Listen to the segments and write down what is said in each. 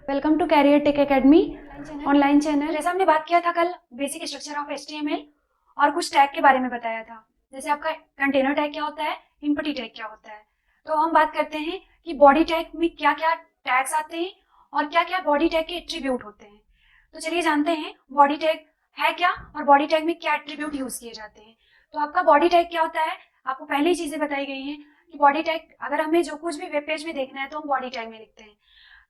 Welcome to career tech academy online channel. जैसे हमने बात किया था कल बेसिक स्ट्रक्चर ऑफ HTML और कुछ टैग के बारे में बताया था। जैसे आपका कंटेनर टैग क्या होता है, एम्प्टी टैग क्या होता है। तो हम बात करते हैं कि बॉडी टैग में क्या क्या टैग्स आते हैं और क्या क्या बॉडी टैग के एट्रीब्यूट होते हैं। तो चलिए जानते हैं बॉडी टैग है क्या और बॉडी टैग में क्या एट्रीब्यूट यूज किए जाते हैं। तो आपका बॉडी टैग क्या होता है, आपको पहले ही चीजें बताई गई हैं कि बॉडी टैग अगर हमें जो कुछ भी वेब पेज में देखना है तो हम बॉडी टैग में लिखते हैं।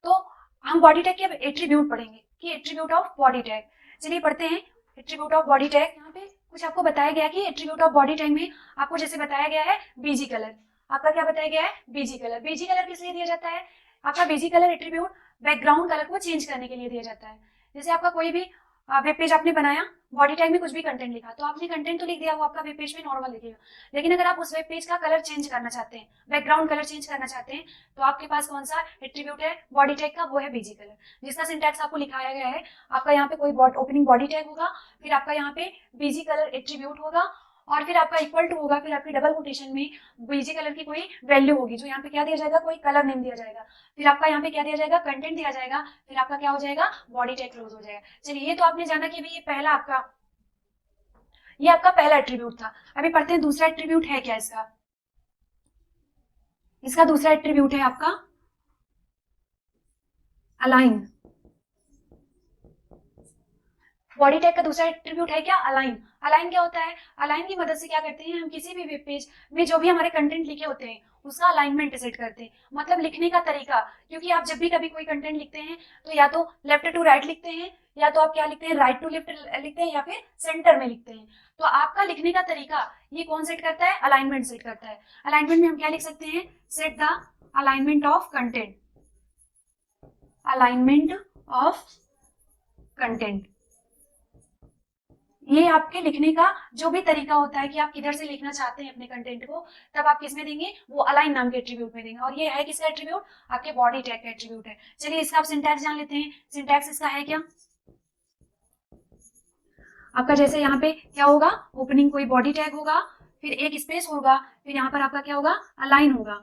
तो हम बॉडी टैग के एट्रीब्यूट पढ़ेंगे कि एट्रीब्यूट ऑफ बॉडी टैग। चलिए पढ़ते हैं एट्रीब्यूट ऑफ बॉडी टैग। यहाँ पे कुछ आपको बताया गया कि एट्रीब्यूट ऑफ बॉडी टैग में आपको जैसे बताया गया है बीजी कलर। आपका क्या बताया गया है, बीजी कलर। बीजी कलर किस लिए दिया जाता है, आपका BG colour attribute background colour को चेंज करने के लिए दिया जाता है। जैसे आपका कोई भी वेब पेज आपने बनाया, बॉडी टैग में कुछ भी कंटेंट लिखा, तो आपने कंटेंट तो लिख दिया, वो आपका वेब पेज में नॉर्मल लिखेगा। लेकिन अगर आप उस वेब पेज का कलर चेंज करना चाहते हैं, बैकग्राउंड कलर चेंज करना चाहते हैं, तो आपके पास कौन सा एट्रीब्यूट है बॉडी टैग का, वो है बीजी कलर, जिसका सिंटैक्स आपको लिखाया गया है। आपका यहाँ पे कोई ओपनिंग बॉडी टैग होगा, फिर आपका यहाँ पे बीजी कलर एट्रीब्यूट होगा और फिर आपका इक्वल टू होगा, फिर आपकी डबल कोटेशन में बीजी कलर की कोई वैल्यू होगी, जो यहाँ पे क्या दिया जाएगा, कोई कलर नेम दिया जाएगा, फिर आपका यहाँ पे क्या दिया जाएगा, कंटेंट दिया जाएगा, फिर आपका क्या हो जाएगा, बॉडी टैग क्लोज हो जाएगा। चलिए ये तो आपने जाना कि भाई ये आपका पहला एट्रीब्यूट था। अभी पढ़ते हैं दूसरा एट्रीब्यूट है क्या इसका। इसका दूसरा एट्रीब्यूट है आपका अलाइन। बॉडी टैग का दूसरा एट्रीब्यूट है क्या, अलाइन। अलाइन क्या होता है, अलाइन की मदद से क्या करते हैं हम, किसी भी वेब पेज में जो भी हमारे कंटेंट लिखे होते हैं उसका अलाइनमेंट सेट करते हैं, मतलब लिखने का तरीका। क्योंकि आप जब भी कभी कोई कंटेंट लिखते हैं तो या तो लेफ्ट टू राइट लिखते हैं, या तो आप क्या लिखते हैं, राइट टू लेफ्ट लिखते हैं, या फिर सेंटर में लिखते हैं। तो आपका लिखने का तरीका ये कौन सेट करता है, अलाइनमेंट सेट करता है। अलाइनमेंट में हम क्या लिख सकते हैं, set the alignment of content, alignment of content. ये आपके लिखने का जो भी तरीका होता है कि आप किधर से लिखना चाहते हैं अपने कंटेंट को, तब आप किस में देंगे, वो अलाइन नाम के एट्रीब्यूट में देंगे। और ये है किसका एट्रीब्यूट, आपके बॉडी टैग का एट्रीब्यूट है। चलिए इसका आप सिंटैक्स जान लेते हैं। सिंटैक्स इसका है क्या, आपका जैसे यहाँ पे क्या होगा, ओपनिंग कोई बॉडी टैग होगा, फिर एक स्पेस होगा, फिर यहाँ पर आपका क्या होगा, अलाइन होगा,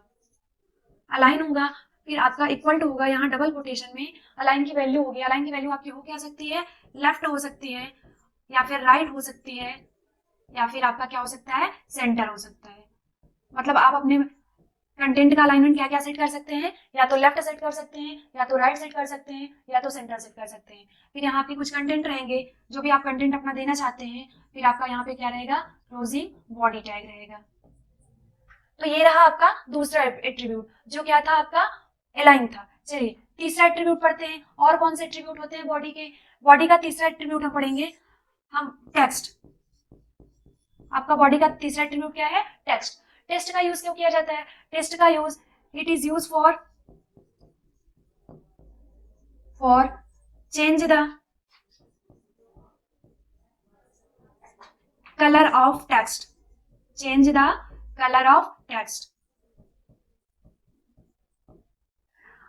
अलाइन होगा, फिर आपका इक्वल टू होगा, यहाँ डबल कोटेशन में अलाइन की वैल्यू होगी। अलाइन की वैल्यू आपकी हो क्या सकती है, लेफ्ट हो सकती है, या फिर राइट हो सकती है, या फिर आपका क्या हो सकता है, सेंटर हो सकता है। मतलब आप अपने कंटेंट का अलाइनमेंट क्या क्या सेट कर सकते हैं, या तो लेफ्ट सेट कर सकते हैं, या तो राइट सेट कर सकते हैं, या तो सेंटर सेट कर सकते हैं। फिर यहाँ पे कुछ कंटेंट रहेंगे, जो भी आप कंटेंट अपना देना चाहते हैं, फिर आपका यहाँ पे क्या रहेगा, क्लोजिंग बॉडी टैग रहेगा। तो ये रहा आपका दूसरा एट्रीब्यूट, जो क्या था, आपका अलाइन था। चलिए तीसरा एट्रीब्यूट पढ़ते हैं। और कौन से एट्रीब्यूट होते हैं बॉडी के, बॉडी का तीसरा एट्रीब्यूट हम पढ़ेंगे हम टेक्स्ट। आपका बॉडी का तीसरा एट्रीब्यूट क्या है, टेक्स्ट। टेक्स्ट का यूज क्यों किया जाता है, टेक्स्ट का use, it is use for change the colour of text, change the colour of text.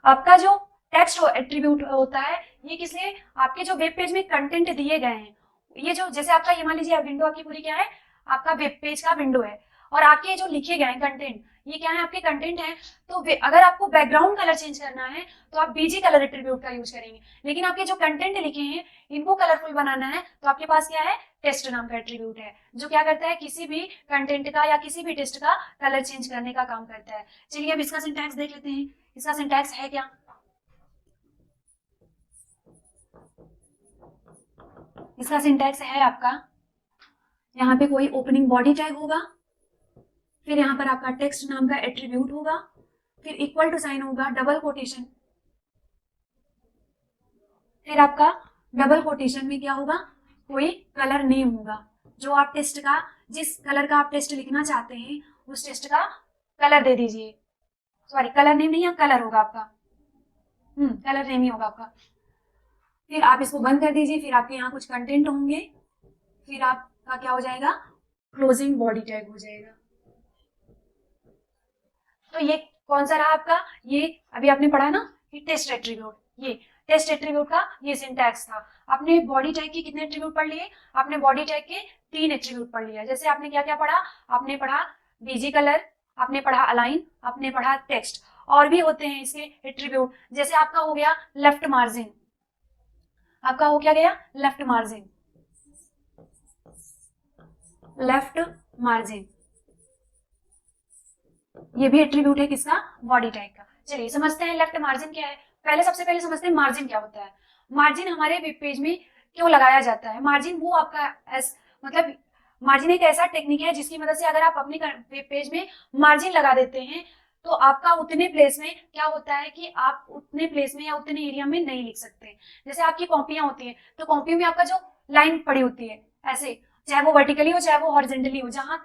आपका जो टेक्स्ट एट्रीब्यूट होता है ये किस लिए, आपके जो वेब पेज में कंटेंट दिए गए हैं, ये जो जैसे आपका ये मान लीजिए विंडो आपकी पूरी क्या है, आपका वेब पेज का विंडो है, और आपके जो लिखे गए हैं कंटेंट, ये क्या है, आपके कंटेंट है। तो अगर आपको बैकग्राउंड कलर चेंज करना है तो आप बीजी कलर एट्रीब्यूट का यूज करेंगे। लेकिन आपके जो कंटेंट लिखे हैं इनको कलरफुल बनाना है तो आपके पास क्या है, टेक्स्ट नाम का एट्रीब्यूट है, जो क्या करता है, किसी भी कंटेंट का या किसी भी टेक्स्ट का कलर चेंज करने का काम करता है। चलिए अब इसका सिंटैक्स देख लेते हैं। इसका सिंटैक्स है क्या, इसका सिंटैक्स है आपका, यहाँ पे कोई ओपनिंग बॉडी टैग होगा, फिर यहाँ पर आपका टेक्स्ट नाम का एट्रीब्यूट होगा, फिर इक्वल टू साइन होगा, डबल कोटेशन, फिर आपका डबल कोटेशन में क्या होगा, कोई कलर नेम होगा, जो आप टेस्ट का, जिस कलर का आप टेस्ट लिखना चाहते हैं उस टेस्ट का कलर दे दीजिए। सॉरी कलर नेम नहीं, कलर होगा आपका, कलर नेम ही होगा आपका। फिर आप इसको बंद कर दीजिए, फिर आपके यहाँ कुछ कंटेंट होंगे, फिर आपका क्या हो जाएगा, क्लोजिंग बॉडी टैग हो जाएगा। तो ये कौन सा रहा आपका, ये अभी आपने पढ़ा ना कि टेस्ट एट्रीब्यूट, ये टेस्ट एट्रीब्यूट का ये सिंटैक्स था। आपने बॉडी टैग के कितने एट्रीब्यूट पढ़ लिए, आपने बॉडी टैग के 3 एट्रीब्यूट पढ़ लिया। जैसे आपने क्या क्या पढ़ा, आपने पढ़ा बीजी कलर, आपने पढ़ा अलाइन, आपने पढ़ा टेक्स्ट। और भी होते हैं इसके एट्रीब्यूट, जैसे आपका हो गया लेफ्ट मार्जिन, आपका हो क्या गया लेफ्ट मार्जिन, लेफ्ट मार्जिन, ये भी एट्रीब्यूट है किसका, बॉडी टैग का। चलिए समझते हैं लेफ्ट मार्जिन क्या है। पहले सबसे पहले समझते हैं मार्जिन क्या होता है। मार्जिन हमारे वेब पेज में क्यों लगाया जाता है। मार्जिन वो आपका मतलब मार्जिन एक ऐसा टेक्निक है जिसकी मदद से अगर आप अपने वेब पेज में मार्जिन लगा देते हैं तो आपका उतने प्लेस में क्या होता है कि आप उतने प्लेस में या उतने एरिया में नहीं लिख सकते। जैसे आपकी कॉपियां होती है तो कॉपी में आपका जो लाइन पड़ी होती है ऐसे, चाहे वो वर्टिकली हो चाहे वो हॉरिजेंटली हो, जहां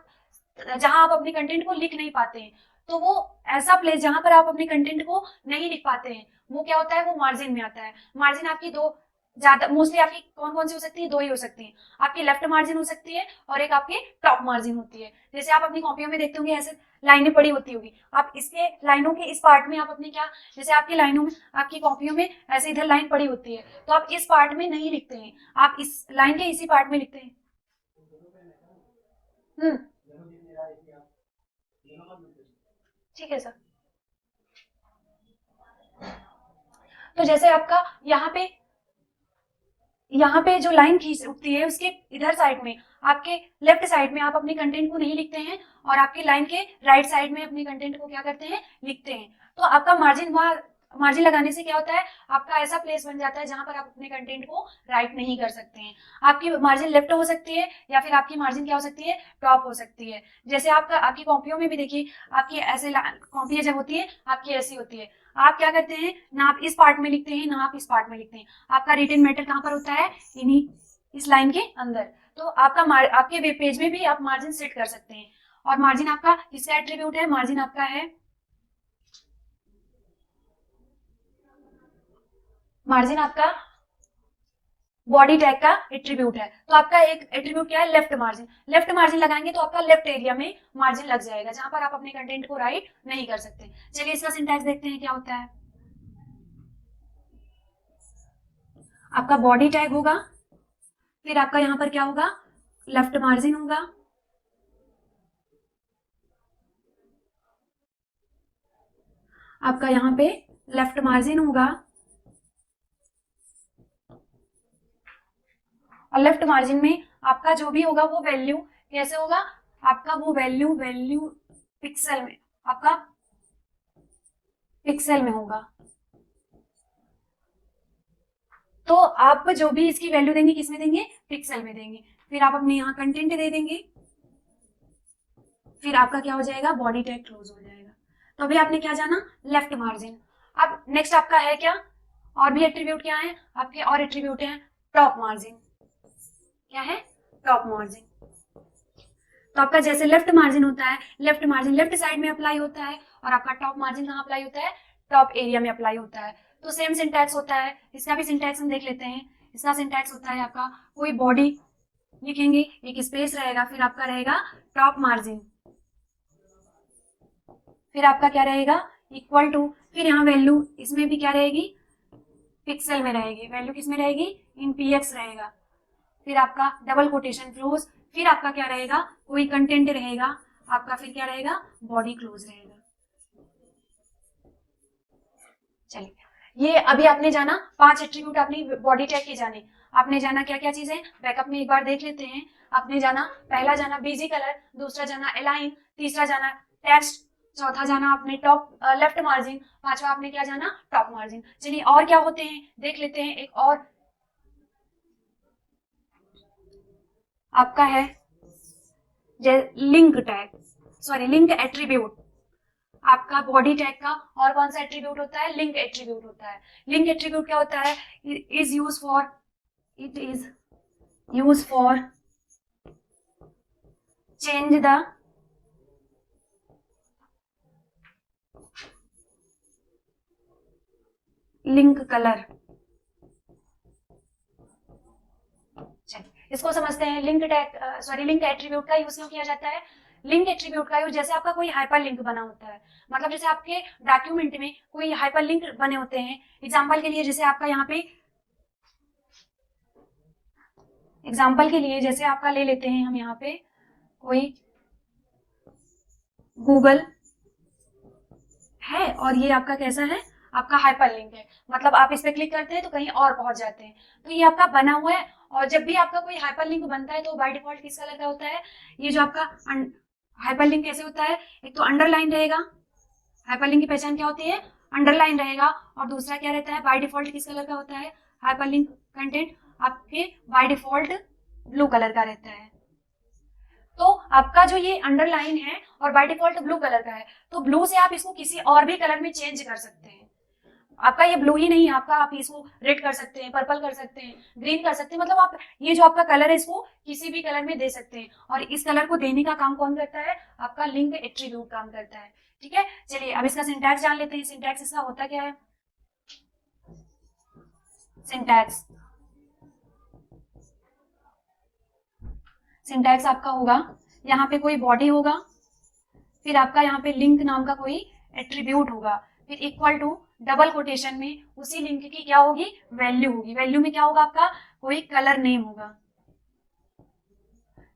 जहां आप अपने कंटेंट को लिख नहीं पाते हैं, तो वो ऐसा प्लेस जहां पर आप अपने कंटेंट को नहीं लिख पाते हैं वो क्या होता है, वो मार्जिन में आता है। मार्जिन आपकी दो ज्यादा मोस्टली आपकी कौन कौन सी हो सकती है, दो ही हो सकती है। आपकी लेफ्ट मार्जिन हो सकती है और एक आपकी टॉप मार्जिन होती है। जैसे आप अपनी कॉपियों में देखते होंगे ऐसे लाइनें पड़ी होती होगी, आप इसके लाइनों के इस पार्ट में आप अपने क्या, जैसे आपकी लाइनों में आपकी कॉपियों में ऐसे इधर लाइन पड़ी होती है तो आप इस पार्ट में नहीं लिखते हैं, आप इस लाइन के इसी पार्ट में लिखते हैं। ठीक है सर। तो जैसे आपका यहाँ पे जो लाइन खींच उठती है उसके इधर साइड में, आपके लेफ्ट साइड में आप अपने कंटेंट को नहीं लिखते हैं और आपके लाइन के राइट साइड में अपने कंटेंट को क्या करते हैं, लिखते हैं। तो आपका मार्जिन वहां, मार्जिन लगाने से क्या होता है, आपका ऐसा प्लेस बन जाता है जहां पर आप अपने कंटेंट को राइट नहीं कर सकते हैं। आपकी मार्जिन लेफ्ट हो सकती है या फिर आपकी मार्जिन क्या हो सकती है, टॉप हो सकती है। जैसे आपका आपकी कॉपियों में भी देखिए, आपकी ऐसे कॉपियां जब होती है आपकी ऐसी होती है, आप क्या करते हैं ना आप इस पार्ट में लिखते हैं ना आप इस पार्ट में लिखते हैं। आपका रिटन मैटर कहाँ पर होता है, इन्हीं इस लाइन के अंदर। तो आपका आपके वेब पेज में भी आप मार्जिन सेट कर सकते हैं। और मार्जिन आपका किसका एट्रीब्यूट है, मार्जिन आपका है, मार्जिन आपका बॉडी टैग का एट्रीब्यूट है। तो आपका एक एट्रीब्यूट क्या है, लेफ्ट मार्जिन। लेफ्ट मार्जिन लगाएंगे तो आपका लेफ्ट एरिया में मार्जिन लग जाएगा जहां पर आप अपने कंटेंट को राइट नहीं कर सकते। चलिए इसका सिंटैक्स देखते हैं क्या होता है। आपका बॉडी टैग होगा, फिर आपका यहां पर क्या होगा, लेफ्ट मार्जिन होगा, आपका यहां पे लेफ्ट मार्जिन होगा और लेफ्ट मार्जिन में आपका जो भी होगा वो वैल्यू कैसे होगा, आपका वो वैल्यू पिक्सल में, आपका पिक्सल में होगा। तो आप जो भी इसकी वैल्यू देंगे किस में देंगे, पिक्सल में देंगे। फिर आप अपने यहाँ कंटेंट दे देंगे, फिर आपका क्या हो जाएगा, बॉडी टैग क्लोज हो जाएगा। तो अभी आपने क्या जाना, लेफ्ट मार्जिन। अब नेक्स्ट आपका है क्या, और भी एट्रीब्यूट क्या है आपके, और एट्रीब्यूट है टॉप मार्जिन। क्या है, टॉप मार्जिन। तो आपका जैसे लेफ्ट मार्जिन होता है, लेफ्ट मार्जिन लेफ्ट साइड में अप्लाई होता है और आपका टॉप मार्जिन कहाँ अप्लाई होता है, टॉप एरिया में अप्लाई होता है। तो सेम सिंटैक्स होता है, इसका भी सिंटैक्स हम देख लेते हैं। इसका सिंटैक्स होता है आपका, कोई बॉडी लिखेंगे, एक स्पेस रहेगा, फिर आपका रहेगा टॉप मार्जिन, फिर आपका क्या रहेगा, इक्वल टू, फिर यहाँ वैल्यू इसमें भी क्या रहेगी, पिक्सल में रहेगी। वैल्यू किस में रहेगी, इन px रहेगा। फिर आपका डबल कोटेशन क्लोज, फिर आपका क्या रहेगा, कोई कंटेंट रहेगा आपका, फिर क्या रहेगा, बॉडी क्लोज रहेगा। चलिए ये अभी आपने जाना 5 एट्रीब्यूट अपनी बॉडी टैग के जाने। आपने जाना क्या क्या चीजें, बैकअप में एक बार देख लेते हैं। आपने जाना, पहला जाना बीजी कलर, दूसरा जाना अलाइन, तीसरा जाना टेक्स्ट, चौथा जाना आपने टॉप लेफ्ट मार्जिन, पांचवा आपने क्या जाना, टॉप मार्जिन। चलिए और क्या होते हैं देख लेते हैं। एक और आपका है link tag, sorry link attribute. आपका बॉडी टैग का और कौन सा एट्रीब्यूट होता है, लिंक एट्रीब्यूट होता है। लिंक एट्रीब्यूट क्या होता है, is use for, it is use for change the link colour. इसको समझते हैं, link tag sorry link attribute का यूज क्यों किया जाता है। लिंक एट्रीब्यूट का यूज जैसे आपका कोई हाइपर लिंक बना होता है, मतलब जैसे आपके डॉक्यूमेंट में कोई हाइपर लिंक बने होते हैं। एग्जाम्पल के लिए जैसे आपका यहाँ पे, एग्जाम्पल के लिए जैसे आपका ले लेते हैं हम यहाँ पे कोई गूगल है और ये आपका कैसा है, आपका हाइपर लिंक है, मतलब आप इस पे क्लिक करते हैं तो कहीं और पहुंच जाते हैं। तो ये आपका बना हुआ है, और जब भी आपका कोई हाइपर लिंक बनता है तो बाय डिफॉल्ट किस कलर का होता है, ये जो आपका हाइपर लिंक कैसे होता है, एक तो अंडरलाइन रहेगा, हाइपर लिंक की पहचान क्या होती है, अंडरलाइन रहेगा, और दूसरा क्या रहता है, बाय डिफॉल्ट किस कलर का होता है, हाइपर लिंक कंटेंट आपके बाय डिफॉल्ट ब्लू कलर का रहता है। तो आपका जो ये अंडरलाइन है और बाय डिफॉल्ट ब्लू कलर का है, तो ब्लू से आप इसको किसी और भी कलर में चेंज कर सकते हैं। आपका ये ब्लू ही नहीं है, आपका आप इसको रेड कर सकते हैं, पर्पल कर सकते हैं, ग्रीन कर सकते हैं, मतलब आप ये जो आपका कलर है इसको किसी भी कलर में दे सकते हैं। और इस कलर को देने का काम कौन करता है, आपका लिंक एट्रीब्यूट काम करता है। ठीक है, चलिए अब इसका सिंटैक्स जान लेते हैं। सिंटैक्स इसका होता क्या है, सिंटैक्स सिंटैक्स आपका होगा, यहाँ पे कोई बॉडी होगा, फिर आपका यहाँ पे लिंक नाम का कोई एट्रीब्यूट होगा, फिर इक्वल टू डबल कोटेशन में उसी लिंक की क्या होगी, वैल्यू होगी। वैल्यू में क्या होगा, आपका कोई कलर नेम होगा,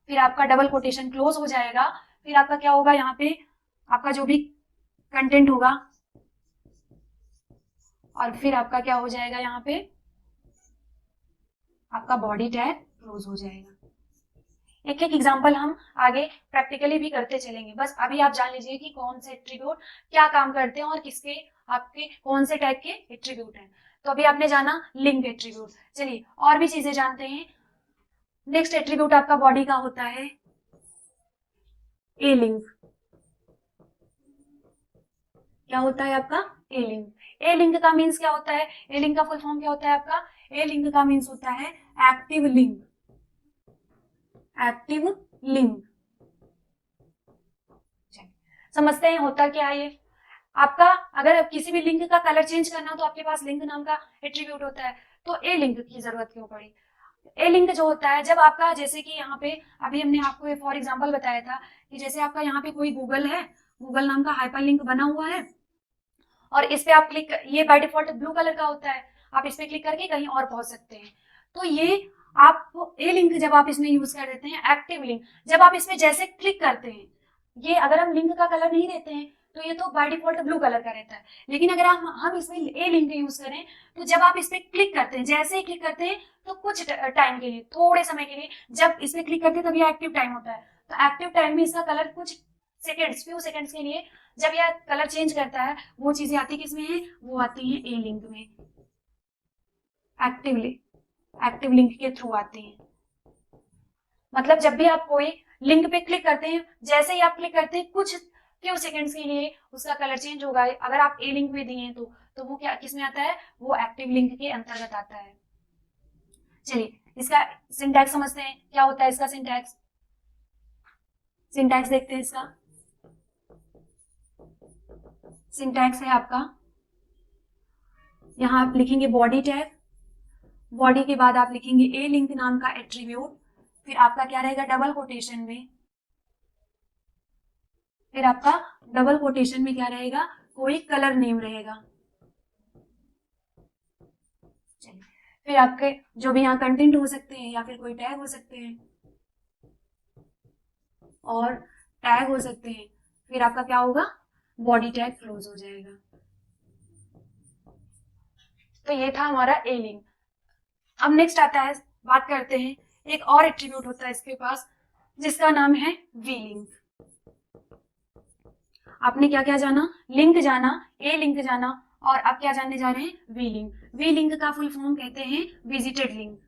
फिर आपका डबल कोटेशन क्लोज हो जाएगा, फिर आपका क्या होगा, यहाँ पे आपका जो भी कंटेंट होगा, और फिर आपका क्या हो जाएगा, यहाँ पे आपका बॉडी टैग क्लोज हो जाएगा। एक एक एग्जांपल हम आगे प्रैक्टिकली भी करते चलेंगे, बस अभी आप जान लीजिए कि कौन से एट्रीब्यूट क्या काम करते हैं और किसके आपके कौन से टाइप के एट्रीब्यूट हैं। तो अभी आपने जाना लिंक एट्रीब्यूट, चलिए और भी चीजें जानते हैं। नेक्स्ट एट्रीब्यूट आपका बॉडी का होता है ए लिंक। क्या होता है आपका, ए लिंक। ए लिंक का मीन्स क्या होता है, ए लिंक का फुल फॉर्म क्या होता है आपका, ए लिंक का मीन्स होता है एक्टिव लिंक, एक्टिव लिंक। समझते हैं होता क्या है ये। आपका अगर किसी भी लिंक का कलर चेंज करना हो तो आपके पास लिंक नाम का एट्रीब्यूट होता है, तो ए लिंक की जरूरत क्यों पड़ी। ए लिंक जो होता है, जब आपका जैसे कि यहाँ पे अभी हमने आपको फॉर एग्जांपल बताया था कि जैसे आपका यहाँ पे कोई गूगल है, गूगल नाम का हाइपर लिंक बना हुआ है, और इस पे आप क्लिक, ये बाय डिफॉल्ट ब्लू कलर का होता है, आप इस पे क्लिक करके कहीं और पहुंच सकते हैं। तो ये आप ए लिंक जब आप इसमें यूज कर देते हैं, एक्टिव लिंक, जब आप इसमें जैसे क्लिक करते हैं, ये अगर हम लिंक का कलर नहीं देते हैं तो ये तो बाय डिफॉल्ट ब्लू कलर का रहता है, लेकिन अगर हम इसमें ए लिंक यूज करें तो जब आप इस पे क्लिक करते हैं, जैसे ही क्लिक करते हैं तो कुछ टाइम के लिए, थोड़े समय के लिए जब इस पे क्लिक करते हैं तब ये एक्टिव टाइम होता है, तो एक्टिव टाइम में इसका कलर कुछ सेकेंड्स, फ्यू सेकेंड्स के लिए जब यह कलर चेंज करता है, वो चीजें आती किसमें है, वो आती है ए लिंक में, एक्टिव लिंक के थ्रू आती है। मतलब जब भी आप कोई लिंक पे क्लिक करते हैं, जैसे ही आप क्लिक करते हैं कुछ फ्यू सेकंड्स के लिए उसका कलर चेंज होगा। अगर आप ए लिंक में दिए हैं तो वो क्या किसमें आता है, वो एक्टिव लिंक के अंतर्गत आता है। चलिए इसका सिंटैक्स समझते हैं, क्या होता है इसका सिंटैक्स। सिंटैक्स देखते हैं इसका। सिंटैक्स है आपका, यहां आप लिखेंगे बॉडी टैग, बॉडी के बाद आप लिखेंगे ए लिंक नाम का एट्रीब्यूट, फिर आपका क्या रहेगा डबल कोटेशन में, फिर आपका डबल कोटेशन में क्या रहेगा, कोई कलर नेम रहेगा। चलिए फिर आपके जो भी यहाँ कंटेंट हो सकते हैं या फिर कोई टैग हो सकते हैं और टैग हो सकते हैं, फिर आपका क्या होगा, बॉडी टैग क्लोज हो जाएगा। तो ये था हमारा ए लिंक। अब नेक्स्ट आता है, बात करते हैं एक और एट्रीब्यूट होता है इसके पास जिसका नाम है वी लिंक। आपने क्या क्या जाना, लिंक जाना, ए लिंक जाना, और अब क्या जानने जा रहे हैं, वी लिंक। वी लिंक का फुल फॉर्म कहते हैं विजिटेड लिंक।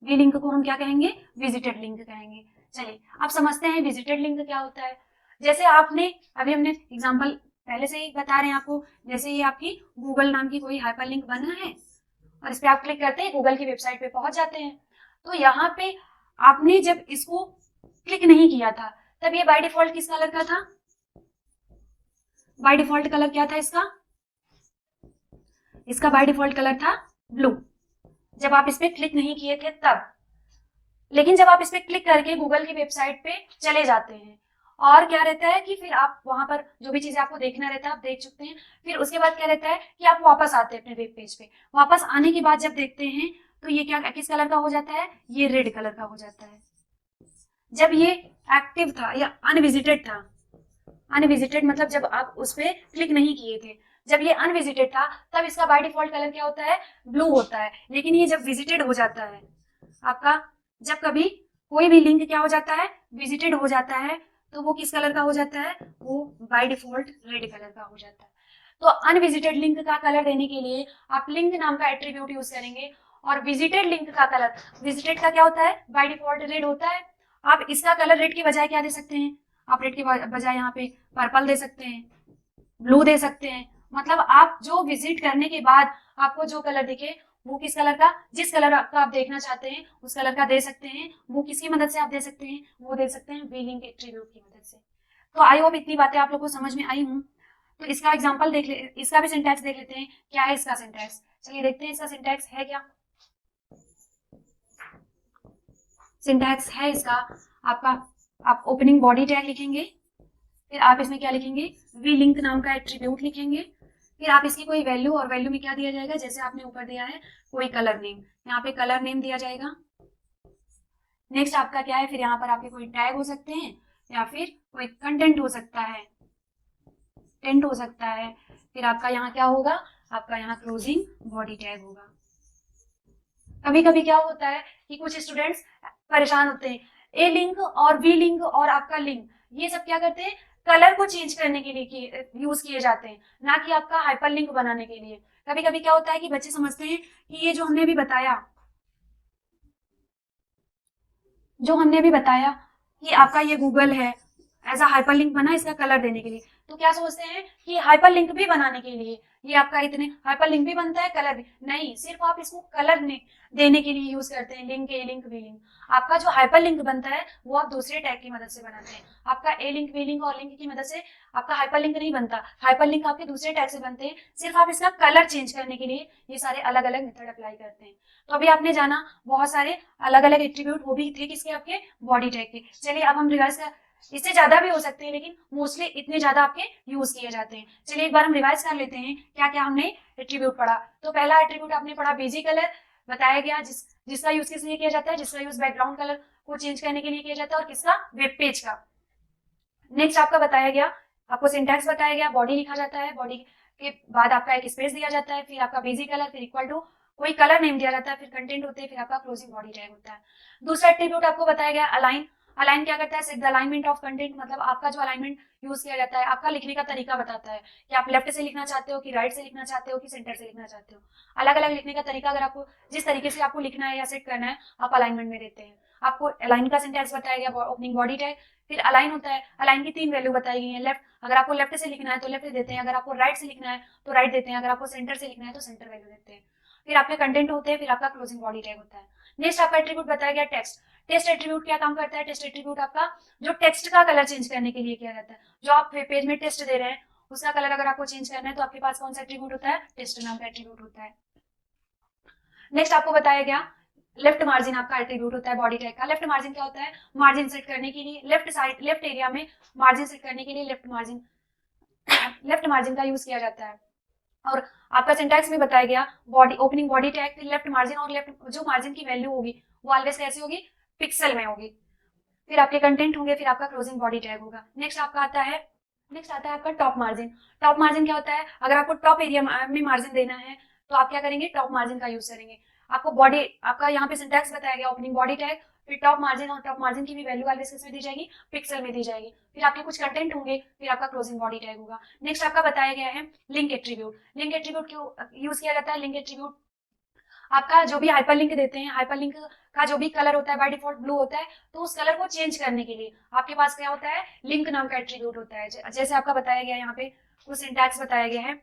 वी लिंक को हम क्या कहेंगे, विजिटेड लिंक कहेंगे। चलिए अब समझते हैं विजिटेड लिंक क्या होता है। जैसे आपने अभी हमने एग्जांपल पहले से ही बता रहे हैं आपको, जैसे ये आपकी गूगल नाम की कोई हाइपर लिंक बना है और इस पे आप क्लिक करते हैं गूगल की वेबसाइट पे पहुंच जाते हैं। तो यहाँ पे आपने जब इसको क्लिक नहीं किया था तब ये बाय डिफॉल्ट किस कलर का था, बाय डिफॉल्ट कलर क्या था इसका, इसका बाय डिफॉल्ट कलर था ब्लू, जब आप इस पे क्लिक नहीं किए थे तब। लेकिन जब आप इस पे क्लिक करके गूगल की वेबसाइट पे चले जाते हैं और क्या रहता है कि फिर आप वहां पर जो भी चीजें आपको देखना रहता है आप देख चुकते हैं, फिर उसके बाद क्या रहता है कि आप वापस आते हैं अपने वेब पेज पे। वापस आने के बाद जब देखते हैं तो ये क्या किस कलर का हो जाता है, ये रेड कलर का हो जाता है। जब ये एक्टिव था या अनविजिटेड था अनविजिटेड मतलब जब आप उस पर क्लिक नहीं किए थे। जब ये अनविजिटेड था तब इसका बाय डिफॉल्ट कलर क्या होता है, ब्लू होता है। लेकिन ये जब विजिटेड हो जाता है आपका, जब कभी कोई भी लिंक क्या हो जाता है, विजिटेड हो जाता है, तो वो किस कलर का हो जाता है, वो बाय डिफॉल्ट रेड कलर का हो जाता है। तो अनविजिटेड लिंक का कलर देने के लिए आप लिंक नाम का एट्रीब्यूट यूज करेंगे, और विजिटेड लिंक का कलर, विजिटेड का क्या होता है, बाय डिफॉल्ट रेड होता है। आप इसका कलर रेड की बजाय क्या दे सकते हैं, आप रेड के बजाय यहाँ पे पर्पल दे सकते हैं, ब्लू दे सकते हैं। मतलब आप जो विजिट करने के बाद आपको जो कलर दिखे वो किस कलर का, जिस कलर का आप देखना चाहते हैं उस कलर का दे सकते हैं। वो किसकी मदद से आप दे सकते हैं, वो दे सकते हैं वी-लिंक एट्रीब्यूट की मदद से। तो आई होप इतनी बातें आप लोग को समझ में आई हूँ। तो इसका एग्जांपल देख ले, इसका भी सिंटैक्स देख लेते हैं, क्या है इसका सिंटैक्स। चलिए देखते हैं इसका सिंटैक्स है क्या। सिंटैक्स है इसका आपका, आप ओपनिंग बॉडी टैग लिखेंगे, फिर आप इसमें क्या लिखेंगे, वी लिंक नाम का एट्रीब्यूट लिखेंगे, फिर आप इसकी कोई वैल्यू, और वैल्यू में क्या दिया जाएगा, जैसे आपने ऊपर दिया है कोई कलर नेम, यहाँ पे कलर नेम दिया जाएगा। नेक्स्ट आपका क्या है, फिर यहाँ पर आपके कोई टैग हो सकते हैं या फिर कोई कंटेंट हो सकता है, टेंट हो सकता है। फिर आपका यहाँ क्या होगा, आपका यहाँ क्लोजिंग बॉडी टैग होगा। कभी कभी क्या होता है कि कुछ स्टूडेंट्स परेशान होते हैं, ए लिंक और वी लिंक और आपका लिंक, ये सब क्या करते हैं, कलर को चेंज करने के लिए यूज किए जाते हैं, ना कि आपका हाइपर लिंक बनाने के लिए। कभी कभी क्या होता है कि बच्चे समझते हैं कि ये जो हमने भी बताया, कि आपका ये गूगल है, एज अ हाइपर लिंक बना इसका कलर देने के लिए, तो क्या सोचते हैं कि हाइपर लिंक भी बनाने के लिए ये आपका इतने हाइपर लिंक भी बनता है, कलर भी नहीं, सिर्फ आप इसको कलर देने के लिए यूज करते हैं, link A link we link. आपका जो हाइपर लिंक बनता है वो आप दूसरे टैग की मदद से बनाते हैं। आपका ए लिंक वी लिंक और लिंक की मदद से आपका हाइपर लिंक नहीं बनता, हाइपर लिंक आपके दूसरे टैग से बनते हैं, सिर्फ आप इसका कलर चेंज करने के लिए ये सारे अलग अलग मेथड अप्लाई करते हैं। तो अभी आपने जाना बहुत सारे अलग अलग एट्रीब्यूट, वो भी थे किसके, आपके बॉडी टैग के। चलिए अब हम रिवाइज कर, इससे ज्यादा भी हो सकते हैं लेकिन मोस्टली इतने ज्यादा आपके यूज किए जाते हैं। चलिए एक बार हम रिवाइज कर लेते हैं क्या क्या हमने एट्रीब्यूट पढ़ा। तो पहला एट्रीब्यूट आपने पढ़ा बीजी कलर, बताया गया जिसका यूज किस लिए किया जाता है, जिसका यूज बैकग्राउंड कलर को चेंज करने के लिए किया जाता है, और किसका, वेब पेज का। नेक्स्ट आपका बताया गया, आपको सिंटैक्स बताया गया, बॉडी लिखा जाता है, बॉडी के बाद आपका एक स्पेस दिया जाता है, फिर आपका बेसिक कलर, फिर इक्वल टू कोई कलर नेम दिया जाता है, फिर कंटेंट होते हैं, फिर आपका क्लोजिंग बॉडी टैग होता है। दूसरा एट्रीब्यूट आपको बताया गया अलाइन। अलाइन क्या करता है, set the alignment of content, मतलब आपका जो अलाइनमेंट यूज किया जाता है, आपका लिखने का तरीका बताता है कि आप लेफ्ट से लिखना चाहते हो कि राइट से लिखना चाहते हो कि सेंटर से लिखना चाहते हो। अलग अलग लिखने का तरीका, अगर आपको जिस तरीके से आपको लिखना है या सेट करना है आप अलाइनमेंट में देते हैं। आपको अलाइन का सिंटैक्स बताया गया, ओपनिंग बॉडी टैग, फिर अलाइन होता है, अलाइन की 3 वैल्यू बताई गई है। लेफ्ट, अगर आपको लेफ्ट से लिखना है तो लेफ्ट देते हैं, अगर आपको राइट से लिखना है तो राइट देते हैं, अगर आपको सेंटर से लिखना है तो सेंटर वैल्यू देते हैं। फिर आपके कंटेंट होते हैं, फिर आपका क्लोजिंग बॉडी टैग होता है। नेक्स्ट आपका एट्रीब्यूट बताया गया टेक्स्ट। टेक्स्ट एट्रीब्यूट क्या काम करता है, टेक्स्ट एट्रीब्यूट आपका जो टेक्स्ट का कलर चेंज करने के लिए किया जाता है। जो आप पेज में टेस्ट दे रहे हैं उसका कलर अगर आपको चेंज करना है तो आपके पास कौन सा एट्रीब्यूट होता है, टेस्ट नाम का एट्रीब्यूट होता है। नेक्स्ट आपको बताया गया लेफ्ट मार्जिन आपका एट्रीब्यूट होता है बॉडी टैग का। लेफ्ट मार्जिन क्या होता है, मार्जिन सेट करने के लिए, लेफ्ट साइड, लेफ्ट एरिया में मार्जिन सेट करने के लिए लेफ्ट मार्जिन का यूज किया जाता है। और आपका सिंटैक्स में बताया गया, बॉडी ओपनिंग बॉडी टैग, फिर लेफ्ट मार्जिन, और लेफ्ट जो मार्जिन की वैल्यू होगी वो ऑलवेज कैसी होगी, पिक्सल में होगी। फिर आपके कंटेंट होंगे, फिर आपका क्लोजिंग बॉडी टैग होगा। नेक्स्ट आता है आपका टॉप मार्जिन। टॉप मार्जिन क्या होता है, अगर आपको टॉप एरिया में मार्जिन देना है तो आप क्या करेंगे, टॉप मार्जिन का यूज करेंगे। आपको बॉडी, आपका यहाँ पे सिंटैक्स बताया गया, ओपनिंग बॉडी टैग, फिर टॉप मार्जिन, और टॉप मार्जिन की भी वैल्यू ऑलवेज किसमें दी जाएगी, पिक्सल में दी जाएगी। फिर आपके कुछ कंटेंट होंगे, फिर आपका क्लोजिंग बॉडी टैग होगा। नेक्स्ट आपका बताया गया है लिंक एट्रीब्यूट। लिंक एट्रीब्यूट क्यों यूज किया जाता है, लिंक एट्रीब्यूट आपका जो भी हाइपरलिंक देते हैं, हाइपरलिंक का जो भी कलर होता है बाय डिफॉल्ट ब्लू होता है, तो उस कलर को चेंज करने के लिए आपके पास क्या होता है, लिंक नाम का एट्रीब्यूट होता है। जैसे आपका बताया गया यहाँ पे कुछ सिंटैक्स बताया गया है,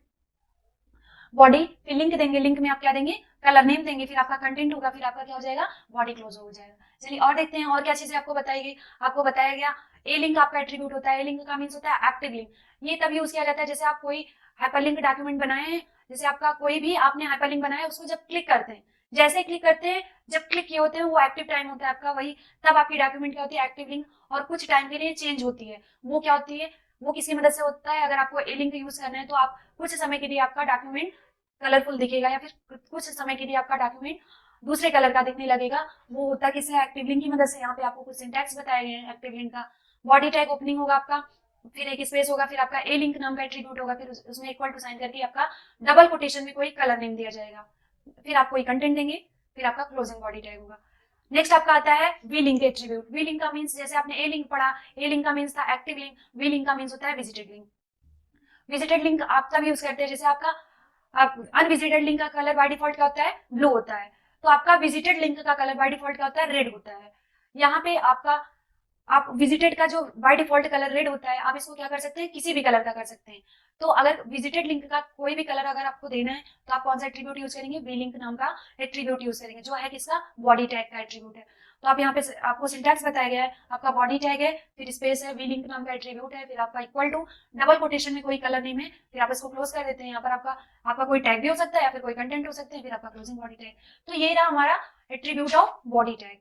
बॉडी, फिर लिंक देंगे, लिंक में आप क्या देंगे, कलर नेम देंगे, फिर आपका कंटेंट होगा, फिर आपका क्या हो जाएगा, बॉडी क्लोज हो जाएगा। चलिए और देखते हैं और क्या चीजें आपको बताई गई। आपको बताया गया ए लिंक आपका एट्रीब्यूट होता है। ए लिंक का मीन्स होता है एक्टिव लिंक। ये तब यूज किया जाता है जैसे आप कोई हाइपरलिंक डॉक्यूमेंट बनाए हैं, जैसे आपका कोई भी आपने हाइपरलिंक बनाया है, उसको जब क्लिक करते हैं, जैसे क्लिक करते हैं, जब क्लिक किए होते हैं वो एक्टिव टाइम होता है आपका, वही तब आपकी डॉक्यूमेंट क्या होती है, एक्टिव लिंक, और कुछ टाइम के लिए चेंज होती है। वो क्या होती है, वो किसकी मदद से होता है, अगर आपको ए लिंक यूज करना है तो आप कुछ समय के लिए आपका डॉक्यूमेंट कलरफुल दिखेगा, या फिर कुछ समय के लिए आपका डॉक्यूमेंट दूसरे कलर का दिखने लगेगा, वो होता किससे, एक्टिव लिंक की मदद से। यहाँ पे आपको कुछ सिंटैक्स बताए गए हैं एक्टिव लिंक का। बॉडी टैग ओपनिंग होगा आपका, फिर एक स्पेस होगा, फिर आपका ए लिंक नाम का एट्रीब्यूट होगा, फिर उसमें इक्वल टू साइन करके आपका डबल कोटेशन में कोई कलर नेम दिया जाएगा, फिर आप कोई कंटेंट देंगे, फिर आपका क्लोजिंग बॉडी टैग होगा। नेक्स्ट आपका आता है vlink attribute. Vlink का मींस, जैसे आपने ए लिंक पढ़ा, ए लिंक का मींस था एक्टिव लिंक, वी लिंक का मींस होता है विजिटेड लिंक। विजिटेड लिंक आप तब यूज करते हैं जैसे आपका अनविजिटेड लिंक का कलर बाय डिफॉल्ट क्या होता है, ब्लू होता है, तो आपका विजिटेड लिंक का कलर बाय डिफॉल्ट क्या होता है, रेड होता है। यहाँ पे आपका आप विजिटेड का जो बाय डिफॉल्ट कलर रेड होता है, आप इसको क्या कर सकते हैं, किसी भी कलर का कर सकते हैं। तो अगर विजिटेड लिंक का कोई भी कलर अगर आपको देना है तो आप कौन सा एट्रीब्यूट यूज करेंगे, वी लिंक नाम का एट्रीब्यूट यूज करेंगे, जो है किसका, बॉडी टैग का एट्रीब्यूट है। तो आप यहाँ पे आपको सिंटैक्स बताया गया है, आपका बॉडी टैग है, फिर स्पेस है, वी लिंक नाम का एट्रीब्यूट है, फिर आपका इक्वल टू डबल कोटेशन में कोई कलर नेम है, फिर आप इसको क्लोज कर देते हैं। यहाँ पर आपका कोई टैग भी हो सकता है या फिर कोई कंटेंट हो सकते हैं, फिर आपका क्लोजिंग बॉडी टैग। तो ये रहा हमारा एट्रीब्यूट ऑफ बॉडी टैग।